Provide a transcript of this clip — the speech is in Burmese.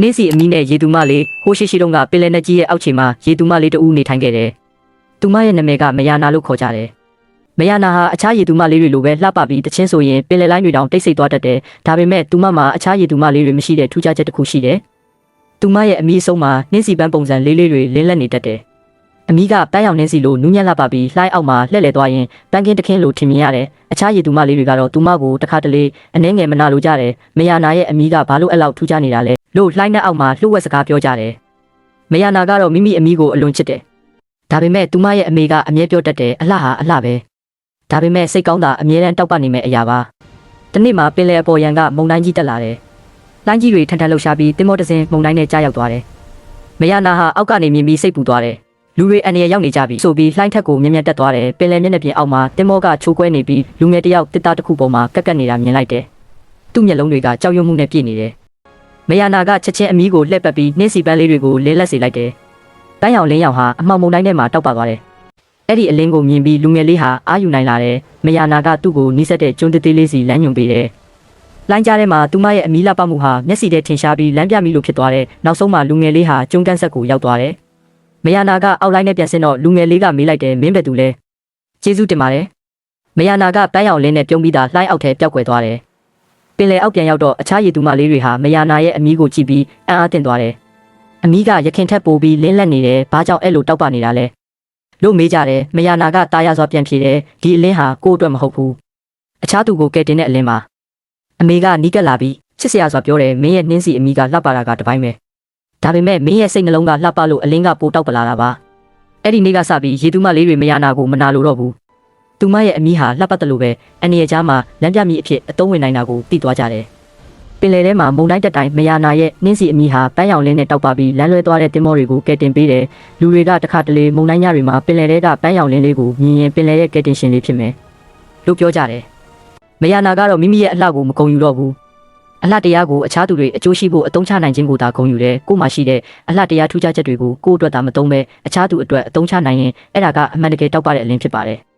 နင်းစီအမီနဲ့ရေသူမလေးဟိုရှိရှိတုန်းကပင်လယ်နက်ကြီးရဲ့အောက်ခြေမှာရေသူမလေးတဦးနေထိုင်ခဲ့တယ်။သူမရဲ့နာမည်ကမယာနာလို့ခေါ်ကြတယ်။မယာနာဟာအခြားရေသူမလေးတွေလိုပဲလှပပြီးတချင်းဆိုရင်ပင်လယ်လိုင်းတွေတောင်တိတ်ဆိတ်သွားတတ်တယ်။ဒါပေမဲ့သူမမှာအခြားရေသူမလေးတွေမရှိတဲ့ထူးခြားချက်တစ်ခုရှိတယ်။သူမရဲ့အမီအဆုံးမှာနင်းစီပန်းပုံစံလေးလေးတွေလင်းလက်နေတတ်တယ်။အမီကပန်းရောင်နင်းစီလိုနူးညံ့လှပပြီးလှိုင်းအောက်မှာလှည့်လည်သွားရင်ပန်းကင်းတခင်းလိုထင်မြင်ရတယ်။အခြားရေသူမလေးတွေကတော့သူမကိုတစ်ခါတလေအနှဲငယ်မနာလိုကြတယ်။မယာနာရဲ့အမီကဘာလို့အဲ့လောက်ထူးခြားနေတာလဲလို့လှိုင်းနဲ့အောက်မှာလှုပ်ဝက်စကားပြောကြတယ်။မယာနာကတော့မိမိအမီကိုအလွန်ချစ်တယ်။ဒါပေမဲ့သူမရဲ့အမေကအမြဲပြောတတ်တယ်အလှဟာအလှပဲ။ဒါပေမဲ့စိတ်ကောင်းတာအမြဲတမ်းတောက်ပနေမဲ့အရာပါ။တနေ့မှာပင်လယ်အပေါ်ရန်ကမုန်တိုင်းကြီးတက်လာတယ်။လှိုင်းကြီးတွေထန်ထန်လှုပ်ရှားပြီးသင်္ဘောတစ်စင်းမုန်တိုင်းနဲ့ကြားရောက်သွားတယ်။မယာနာဟာအောက်ကနေမြင်ပြီးစိတ်ပူသွားတယ်။လူတွေအန်ရရောက်နေကြပြီဆိုပြီးလှိုင်းထက်ကိုမြင်မြတ်တက်သွားတယ်။ပင်လယ်မျက်နှာပြင်အောက်မှာသင်္ဘောကချိုးကွဲနေပြီးလူငယ်တယောက်တစ်သားတစ်ခုပေါ်မှာကက်ကနေတာမြင်လိုက်တယ်။သူ့မျက်လုံးတွေကကြောက်ရွံ့မှုနဲ့ပြည့်နေတယ်။မယာနာကချက်ချင်းအမီးကိုလှည့်ပတ်ပြီးနှင်းစီပန်းလေးတွေကိုလဲလက်စေလိုက်တယ်။ပန်းရောင်လင်းရောင်ဟာအမှောင်မုန်တိုင်းထဲမှာတောက်ပသွားတယ်။အဲ့ဒီအလင်းကိုမြင်ပြီးလူငယ်လေးဟာအာယူနိုင်လာတယ်။မယာနာကသူ့ကိုနီးစပ်တဲ့ကျွန်းသေးလေးစီလမ်းညွှန်ပေးတယ်။လိုင်းကြားထဲမှာသူမရဲ့အမီးလှပမှုဟာမျက်စိထဲထင်ရှားပြီးလမ်းပြမိလို့ဖြစ်သွားတယ်။နောက်ဆုံးမှာလူငယ်လေးဟာကျွန်းကန်းဆက်ကိုရောက်သွားတယ်။မယာနာကအောက်လိုင်းနဲ့ပြန်ဆင်းတော့လူငယ်လေးကမေးလိုက်တယ်မင်းဘယ်သူလဲ။ကျေးဇူးတင်ပါတယ်။မယာနာကပန်းရောင်လင်းနဲ့ပြုံးပြီးသားလှိုင်းအောက်ထဲပျောက်ကွယ်သွားတယ်။ပင်လယ်အောက်ပြန်ရောက်တော့အခြားရေသူမလေးတွေဟာမယာနာရဲ့အမီးကိုကြည့်ပြီးအံ့အားသင့်သွားတယ်။အမီးကရခင်ထက်ပိုပြီးလင်းလက်နေတယ်။ဘာကြောင့်အဲ့လိုတောက်ပနေတာလဲလို့မေးကြတယ်။မယာနာကတာယာစွာပြန်ဖြေတယ်။ဒီအလင်းဟာကိုယ့်အတွက်မဟုတ်ဘူး။အခြားသူကိုကဲတင်တဲ့အလင်းပါ။အမေကနီးကပ်လာပြီးချစ်စရာစွာပြောတယ်မင်းရဲ့နှင်းစီအမီးကလှပတာကတပိုင်းပဲ။ဒါပေမဲ့မင်းရဲ့စိတ်နှလုံးကလှပလို့အလင်းကပိုတောက်ပလာတာပါ။အဲ့ဒီနေ့ကစပြီးရေသူမလေးတွေမယာနာကိုမနာလိုတော့ဘူး။သူမရဲ့အမီးဟာလှပတယ်လို့ပဲအန်ရကြားမှာလမ်းပြမိအဖြစ်အသုံးဝင်နိုင်တာကိုသိသွားကြတယ်။ပင်လယ်ထဲမှာမုန်တိုင်းတက်တိုင်းမယာနာရဲ့နှင်းစီအမီးဟာပန်းရောင်လင်းနဲ့တောက်ပပြီးလမ်းလွဲသွားတဲ့တင်မောတွေကိုကဲတင်ပေးတယ်။လူတွေကတခါတလေမုန်တိုင်းညတွေမှာပင်လယ်ထဲကပန်းရောင်လင်းလေးကိုမြင်ရင်ပင်လယ်ရဲ့ကဲတင်ရှင်လေးဖြစ်မယ်လို့ပြောကြတယ်။မယာနာကတော့မိမိရဲ့အလှကိုမကုံယူတော့ဘူး။အလှတရားကိုအခြားသူတွေအကျိုးရှိဖို့အသုံးချနိုင်ခြင်းကိုသာဂုဏ်ယူတယ်။ကို့မှာရှိတဲ့အလှတရားထူးခြားချက်တွေကိုကိုယ့်အတွက်သာမသုံးဘဲအခြားသူအတွက်အသုံးချနိုင်ရင်အဲ့ဒါကအမှန်တကယ်တောက်ပတဲ့အလင်းဖြစ်ပါတယ်။